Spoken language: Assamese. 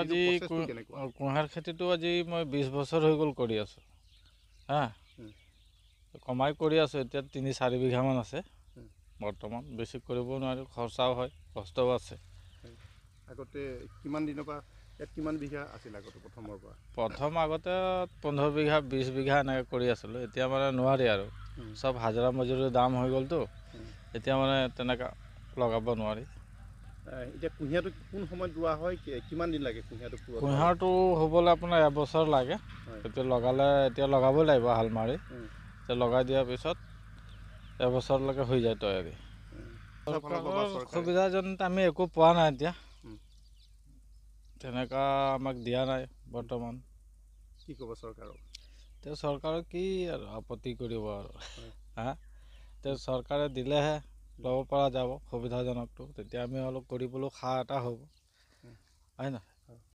আজি কুঁহাৰ খেতিটো আজি মই 20 বছৰ হৈ গ'ল কৰি আছোঁ হা কমাই কৰি আছোঁ এতিয়া 3-4 বিঘামান আছে বৰ্তমান বেছি কৰিব নোৱাৰোঁ খৰচাও হয় কষ্টও আছে আগতে কিমান দিনৰ পৰা ইয়াত কিমান বিঘা আছিল আগতে প্ৰথম আগতে 15 বিঘা 20 বিঘা এনেকৈ কৰি আছিলোঁ এতিয়া মানে নোৱাৰি আৰু চব হাজিৰা মজুৰিৰ দাম হৈ গ'লতো এতিয়া মানে তেনেকৈ লগাব নোৱাৰি এতিয়া কুঁহিয়াৰটো কোন সময়ত ৰোৱা হয় কিমান দিন লাগে কুঁহিয়াৰটো হ'বলৈ আপোনাৰ এবছৰ লাগে এতিয়া লগালে এতিয়া লগাবই লাগিব হাল মাৰি এতিয়া লগাই দিয়াৰ পিছত এবছৰলৈকে হৈ যায় তৈয়াৰী চৰকাৰৰ সুবিধাজনিত আমি একো পোৱা নাই এতিয়া তেনেকুৱা আমাক দিয়া নাই বৰ্তমান কি ক'ব চৰকাৰক এতিয়া চৰকাৰক কি আৰু আপত্তি কৰিব আৰু হা এতিয়া চৰকাৰে দিলেহে ল'ব পৰা যাব সুবিধাজনকটো তেতিয়া আমি অলপ কৰিবলৈ সাৰ এটা হ'ব হয় নহয়